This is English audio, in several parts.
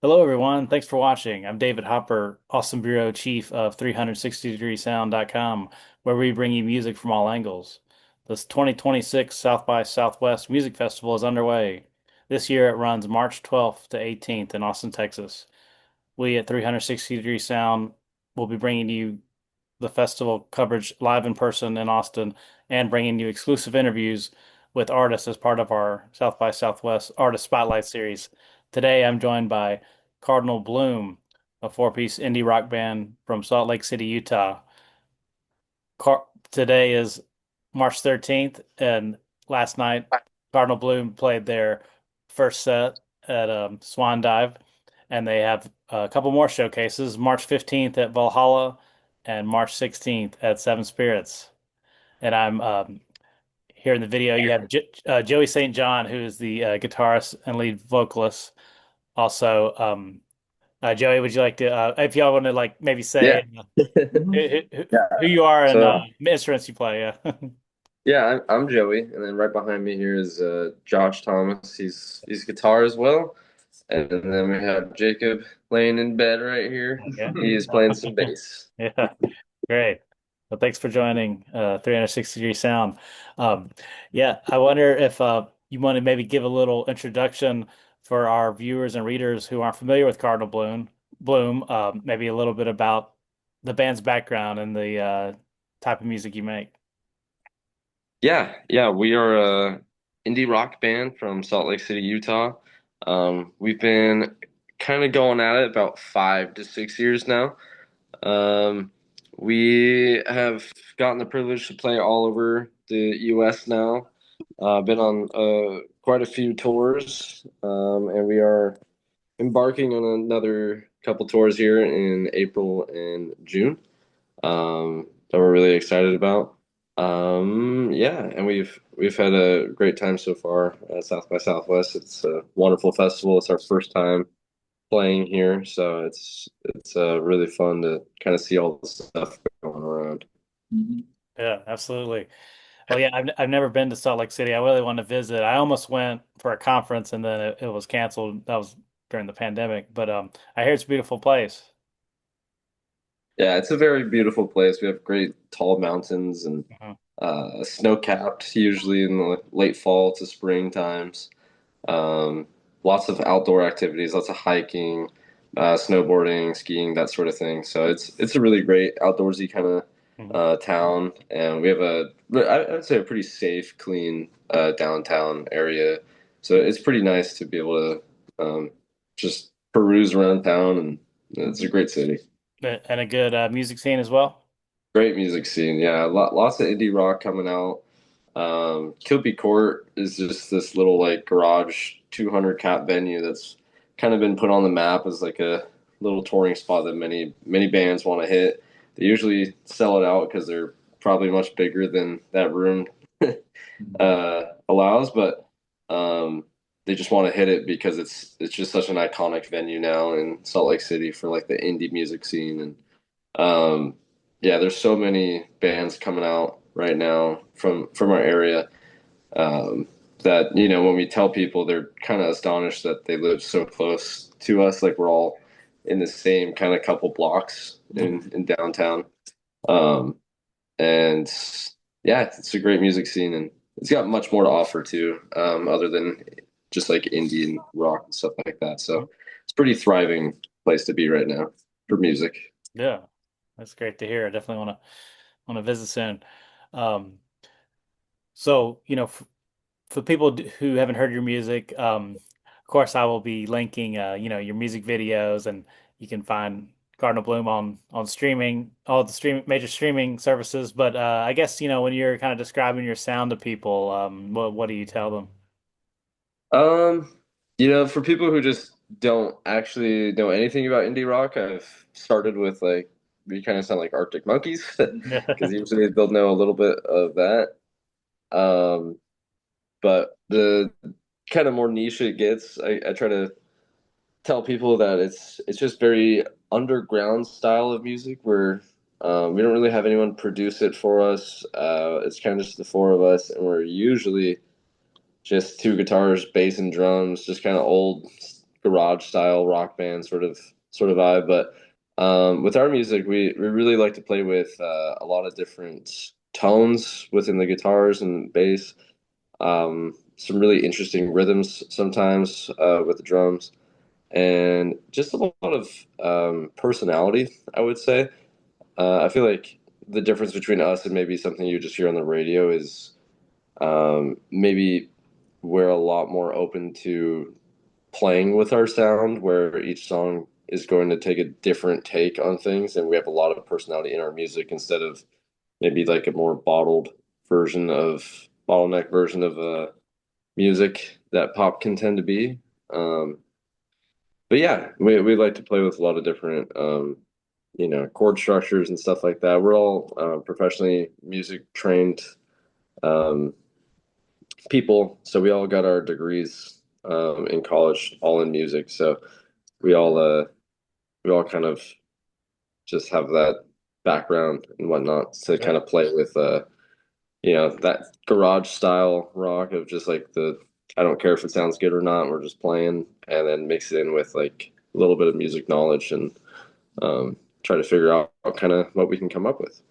Hello, everyone. Thanks for watching. I'm David Hopper, Austin Bureau Chief of 360degreesound.com, where we bring you music from all angles. This 2026 South by Southwest Music Festival is underway. This year it runs March 12th to 18th in Austin, Texas. We at 360 Degree Sound will be bringing you the festival coverage live in person in Austin and bringing you exclusive interviews with artists as part of our South by Southwest Artist Spotlight series. Today, I'm joined by Cardinal Bloom, a four-piece indie rock band from Salt Lake City, Utah. Today is March 13th, and last night, Cardinal Bloom played their first set at Swan Dive, and they have a couple more showcases, March 15th at Valhalla and March 16th at Seven Spirits. And I'm here in the video. You have Joey St. John, who is the guitarist and lead vocalist. Also, Joey, would you like to, if y'all want to like maybe say Yeah. Mhm. Yeah. who you are and So instruments you play? Yeah. yeah, I'm Joey, and then right behind me here is Josh Thomas. He's guitar as well, and then we have Jacob laying in bed right here. Okay. He is playing some bass. Yeah. Great. Well, thanks for joining 360 Degree Sound. Um, yeah, I wonder if you want to maybe give a little introduction for our viewers and readers who aren't familiar with Cardinal Bloom, maybe a little bit about the band's background and the type of music you make. Yeah, we are a indie rock band from Salt Lake City, Utah. We've been kind of going at it about 5 to 6 years now. Um, we have gotten the privilege to play all over the U.S. now. Been on quite a few tours, and we are embarking on another couple tours here in April and June. That we're really excited about. Yeah, and we've had a great time so far at South by Southwest. It's a wonderful festival. It's our first time playing here, so it's really fun to kind of see all the stuff going around. Mhm. Yeah, absolutely. Well, yeah, I've never been to Salt Lake City. I really want to visit. I almost went for a conference and then it was canceled. That was during the pandemic, but I hear it's a beautiful place. Yeah, it's a very beautiful place. We have great tall mountains and Mhm. snow-capped, usually in the late fall to spring times. Um, Lots of outdoor activities, lots of hiking, snowboarding, skiing, that sort of thing. So it's a really great outdoorsy kind of Mhm. town, and we have I would say a pretty safe, clean downtown area. So it's pretty nice to be able to just peruse around town, and it's a great city. And a good music scene as well. Great music scene, yeah. Lots of indie rock coming out. Kilby Court is just this little like garage 200 cap venue that's kind of been put on the map as like a little touring spot that many bands want to hit. They usually sell it out because they're probably much bigger than that room allows, but um, they just want to hit it because it's just such an iconic venue now in Salt Lake City for like the indie music scene. And yeah, there's so many bands coming out right now from our area, um, that when we tell people, they're kind of astonished that they live so close to us. Like we're all in the same kind of couple blocks Mhm. in downtown. Um, and yeah, it's a great music scene, and it's got much more to offer too, other than just like Indian rock and stuff like that. So it's a pretty thriving place to be right now for music. Yeah, that's great to hear. I definitely want to visit soon. Um, so for people who haven't heard your music, of course, I will be linking, your music videos, and you can find Cardinal Bloom on streaming, all the major streaming services. But I guess when you're kind of describing your sound to people, what do you tell them? Um, for people who just don't actually know anything about indie rock, I've started with like we kind of sound like Arctic Monkeys because usually they'll know a little bit of that. Um, but the kind of more niche it gets, I try to tell people that it's just very underground style of music where we don't really have anyone produce it for us. It's kind of just the four of us, and we're usually just two guitars, bass, and drums, just kind of old garage style rock band sort of vibe. But with our music, we really like to play with a lot of different tones within the guitars and bass. Some really interesting rhythms sometimes with the drums, and just a lot of personality, I would say. I feel like the difference between us and maybe something you just hear on the radio is maybe we're a lot more open to playing with our sound, where each song is going to take a different take on things, and we have a lot of personality in our music instead of maybe like a more bottleneck version of music that pop can tend to be. Um, but yeah, we like to play with a lot of different chord structures and stuff like that. We're all professionally music trained um, people, so we all got our degrees in college, all in music. So we all uh, we all kind of just have that background and whatnot to kind Yeah. of play with that garage style rock of just like the I don't care if it sounds good or not, we're just playing and then mix it in with like a little bit of music knowledge and try to figure out kind of what we can come up with.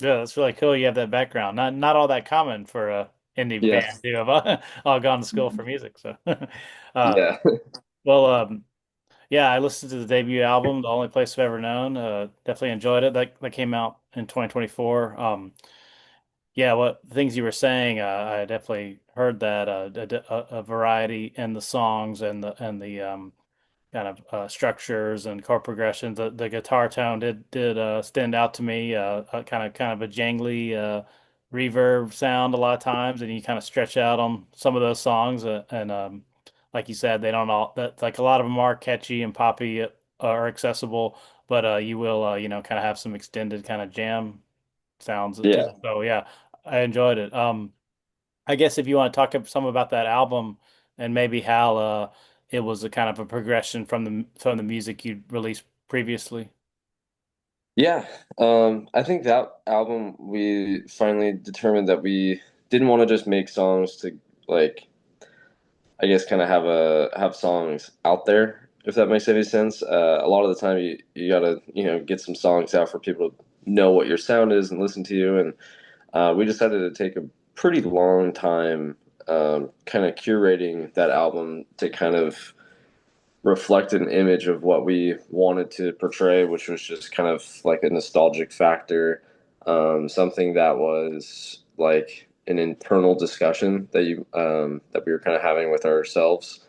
Yeah, that's really cool. You have that background. Not all that common for a indie Yeah. band to have all gone to school for music. So, uh, Yeah. well, yeah, I listened to the debut album, The Only Place I've Ever Known. Definitely enjoyed it. That came out in 2024. Yeah, what things you were saying, I definitely heard that a variety in the songs and the kind of structures and chord progressions. The guitar tone did stand out to me. Kind of a jangly reverb sound a lot of times, and you kind of stretch out on some of those songs. And like you said, they don't all that like a lot of them are catchy and poppy or accessible, but you will kind of have some extended kind of jam sounds too. Yeah. So yeah, I enjoyed it. I guess if you want to talk some about that album and maybe how it was a kind of a progression from the music you released previously. Yeah. I think that album we finally determined that we didn't want to just make songs to like I guess kind of have songs out there, if that makes any sense. A lot of the time you gotta get some songs out for people to know what your sound is and listen to you. And we decided to take a pretty long time kind of curating that album to kind of reflect an image of what we wanted to portray, which was just kind of like a nostalgic factor, something that was like an internal discussion that we were kind of having with ourselves.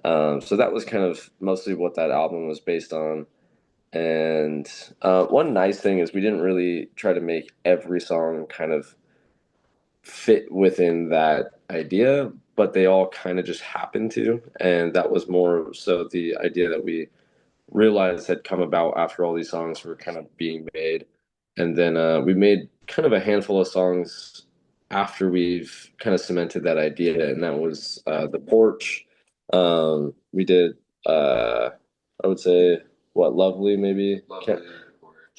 So that was kind of mostly what that album was based on. And one nice thing is we didn't really try to make every song kind of fit within that idea, but they all kind of just happened to. And that was more so the idea that we realized had come about after all these songs were kind of being made. And then we made kind of a handful of songs after we've kind of cemented that idea, and that was The Porch. We did, I would say, what, Lovely maybe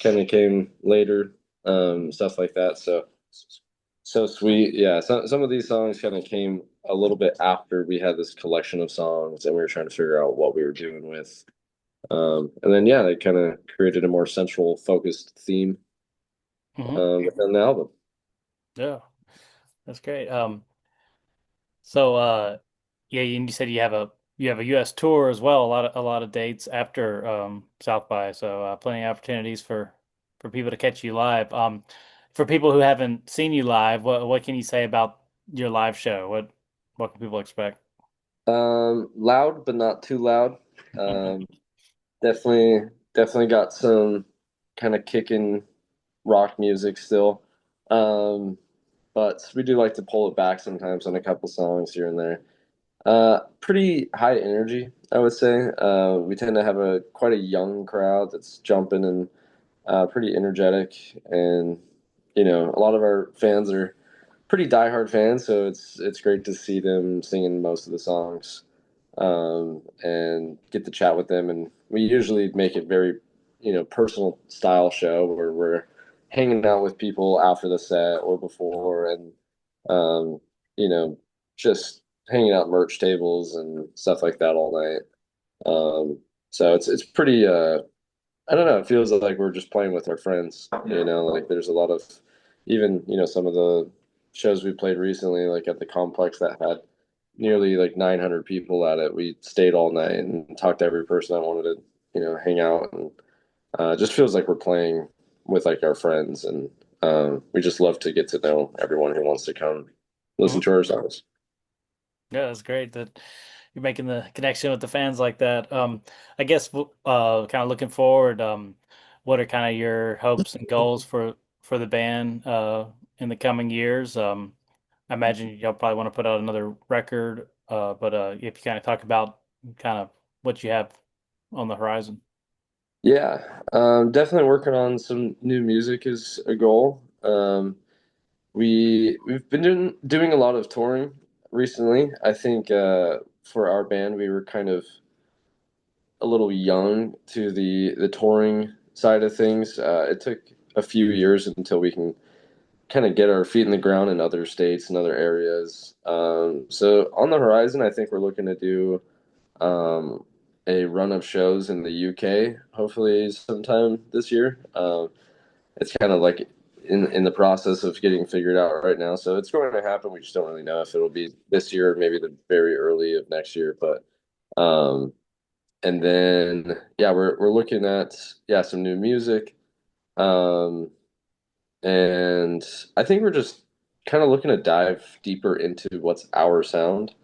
kind of came later, stuff like that. So sweet. Yeah. Some of these songs kind of came a little bit after we had this collection of songs and we were trying to figure out what we were doing with. And then, yeah, they kind of created a more central focused theme Hmm. within the album. Yeah, that's great. So yeah, and you said you have a U.S. tour as well. A lot of dates after South by. So plenty of opportunities for people to catch you live. For people who haven't seen you live, what can you say about your live show? What can people expect? Loud, but not too loud. Um, definitely got some kind of kicking rock music still. Um, but we do like to pull it back sometimes on a couple songs here and there. Pretty high energy, I would say. We tend to have a quite a young crowd that's jumping and pretty energetic, and a lot of our fans are pretty diehard fans, so it's great to see them singing most of the songs, and get to chat with them. And we usually make it very, personal style show where we're hanging out with people after the set or before, and um, you know, just hanging out merch tables and stuff like that all night. Um, so it's pretty I don't know, it feels like we're just playing with our friends, like there's a lot of even, some of the shows we played recently, like at the complex that had nearly like 900 people at it. We stayed all night and talked to every person that wanted to, hang out and it just feels like we're playing with like our friends and we just love to get to know everyone who wants to come listen Mhm. to our songs. Yeah, that's great that you're making the connection with the fans like that. I guess kind of looking forward, what are kind of your hopes and goals for the band in the coming years? I imagine you'll probably want to put out another record, but if you kind of talk about kind of what you have on the horizon. Yeah, definitely working on some new music is a goal. We've been doing a lot of touring recently. I think for our band, we were kind of a little young to the touring side of things. It took a few years until we can kind of get our feet in the ground in other states and other areas. So on the horizon, I think we're looking to do a run of shows in the UK, hopefully sometime this year. It's kind of like in the process of getting figured out right now. So it's going to happen. We just don't really know if it'll be this year or maybe the very early of next year. But and then yeah, we're looking at some new music. Um, and I think we're just kind of looking to dive deeper into what's our sound.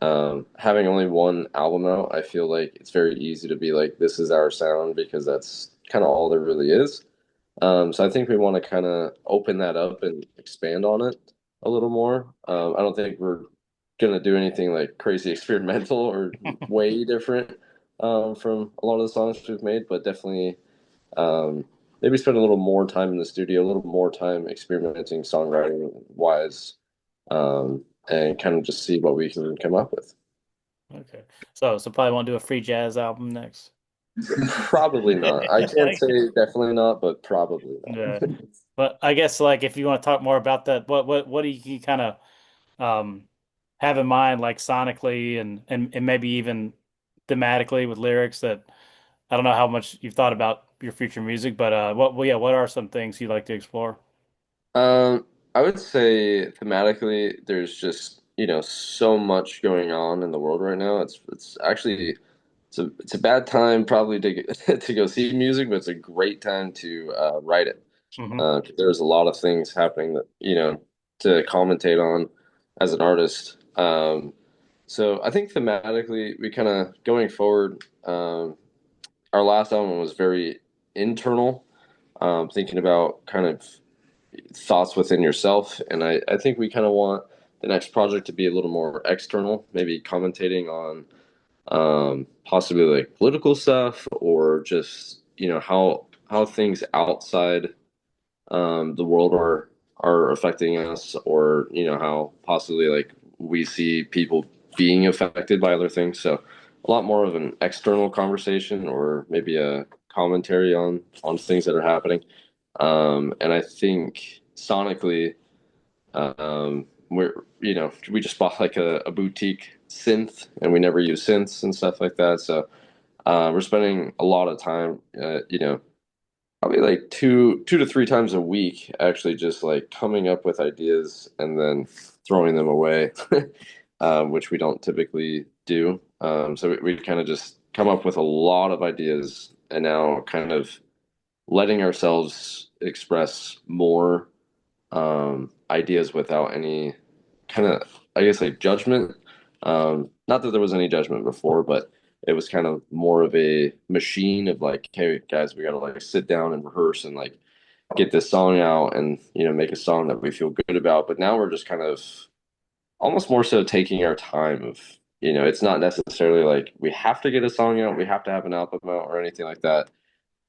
Having only one album out, I feel like it's very easy to be like, this is our sound because that's kind of all there really is. So I think we want to kind of open that up and expand on it a little more. I don't think we're gonna do anything like crazy experimental or way different from a lot of the songs we've made, but definitely um, maybe spend a little more time in the studio, a little more time experimenting songwriting wise, and kind of just see what we can come up with. Okay, so probably want to do a free jazz album next. Probably not. I can't say definitely not, but probably Yeah, not. but I guess like if you want to talk more about that, what do you kind of um, have in mind, like sonically and maybe even thematically with lyrics that I don't know how much you've thought about your future music, but what are some things you'd like to explore? Um, I would say thematically, there's just, so much going on in the world right now. It's actually it's a bad time probably to to go see music, but it's a great time to write it. Hmm. 'Cause there's a lot of things happening that, to commentate on as an artist. So I think thematically, we kind of going forward, our last album was very internal, thinking about kind of thoughts within yourself. And I think we kind of want the next project to be a little more external, maybe commentating on possibly like political stuff or just, how things outside the world are affecting us or, how possibly like we see people being affected by other things. So a lot more of an external conversation or maybe a commentary on things that are happening. And I think sonically, we just bought like a boutique synth, and we never use synths and stuff like that. So we're spending a lot of time, probably like two to three times a week, actually, just like coming up with ideas and then throwing them away, which we don't typically do. So we kind of just come up with a lot of ideas and now kind of letting ourselves express more ideas without any kind of, I guess, like judgment. Not that there was any judgment before, but it was kind of more of a machine of like, hey guys, we gotta like sit down and rehearse and like get this song out and make a song that we feel good about. But now we're just kind of almost more so taking our time of it's not necessarily like we have to get a song out, we have to have an album out or anything like that.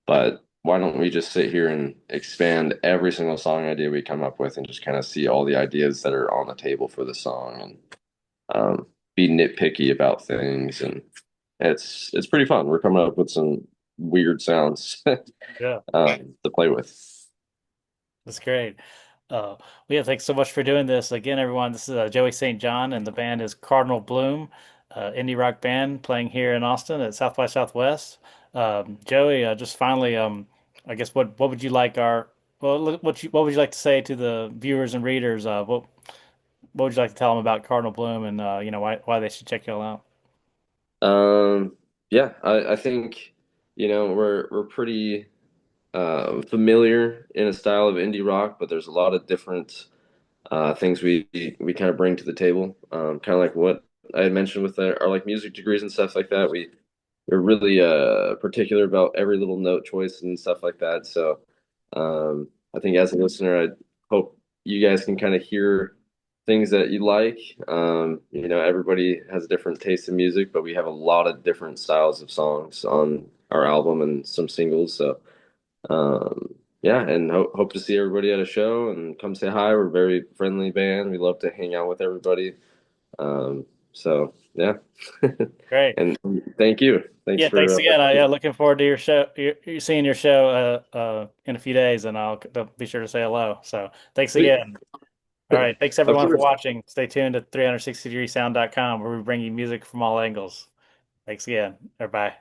But why don't we just sit here and expand every single song idea we come up with and just kind of see all the ideas that are on the table for the song and be nitpicky about things. And it's pretty fun. We're coming up with some weird sounds Yeah, to play with. that's great. Well, yeah, thanks so much for doing this. Again, everyone, this is Joey St. John, and the band is Cardinal Bloom. indie rock band playing here in Austin at South by Southwest. Joey, just finally, I guess what would you like our what would you like to say to the viewers and readers? What would you like to tell them about Cardinal Bloom and why they should check y'all out? Um, yeah, I think we're pretty familiar in a style of indie rock, but there's a lot of different things we kind of bring to the table. Kind of like what I had mentioned with our like music degrees and stuff like that. We're really particular about every little note choice and stuff like that. So I think as a listener, I hope you guys can kind of hear things that you like. Everybody has a different taste in music, but we have a lot of different styles of songs on our album and some singles. So yeah, and hope to see everybody at a show and come say hi. We're a very friendly band. We love to hang out with everybody. So yeah, Great. and thank you. Thanks Yeah, thanks for again. Yeah, looking forward to your show. You're seeing your show in a few days, and I'll be sure to say hello. So thanks sweet. again. All right, thanks Of everyone for course. watching. Stay tuned to 360degreesound.com where we bring you music from all angles. Thanks again. Or bye.